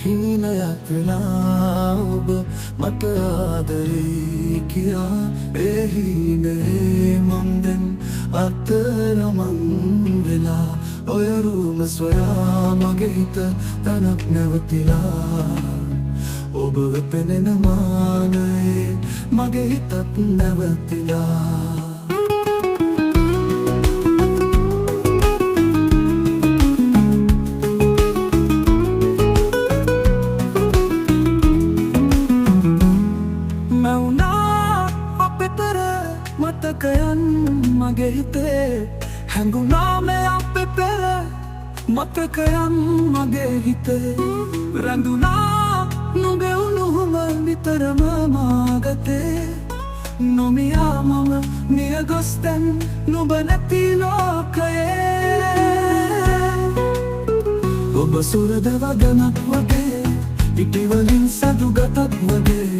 හීනයක් වෙලා ඔබ මට ආදරේ කියා ඒ හීනේ මං දැන් අතරමං වෙලා ඔය රූම සොයා මගේ හිත තනක් නැවතිලා ඔබව පෙනෙන මානයේ මගේ හිතත් නැවතිලා මතකයන් මගේ හිතේ හැඟුණා මේ අපේ පෙර මතකයන් මගේ හිතේ රැඳුණා නුඹේ උණුහුම නිතරම මාගතේ නොමියා මම මිය ගොස් දැන් නුඹ නැති ලෝකයේ ඔබ සුරද වදනක් වගේ ඉටිවලින් සදුගතක් වගේ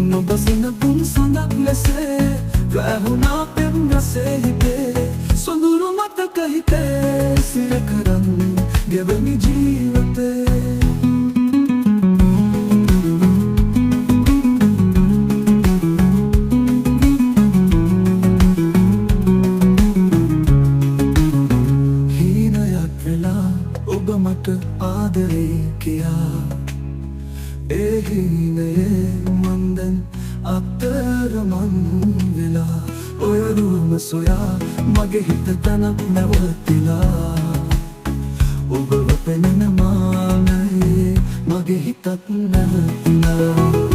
නොබසින පුන් සඳක් ලෙසේ වැහුණා පෙම් රසේ හිතේ සොඳුරු මතක හිතේ සිර කරන් ගෙවමි ජීවිතේ හීනයක් වෙලා ඔබ මට ආදරේ කියා ඒ හීනයේ මං දැන් අතරමං වෙලා ඔය රූම සොයා මගේ හිත තනක් නැවතිලා ඔබව පෙනෙන මානයේ මගේ හිතත් නැවතිලා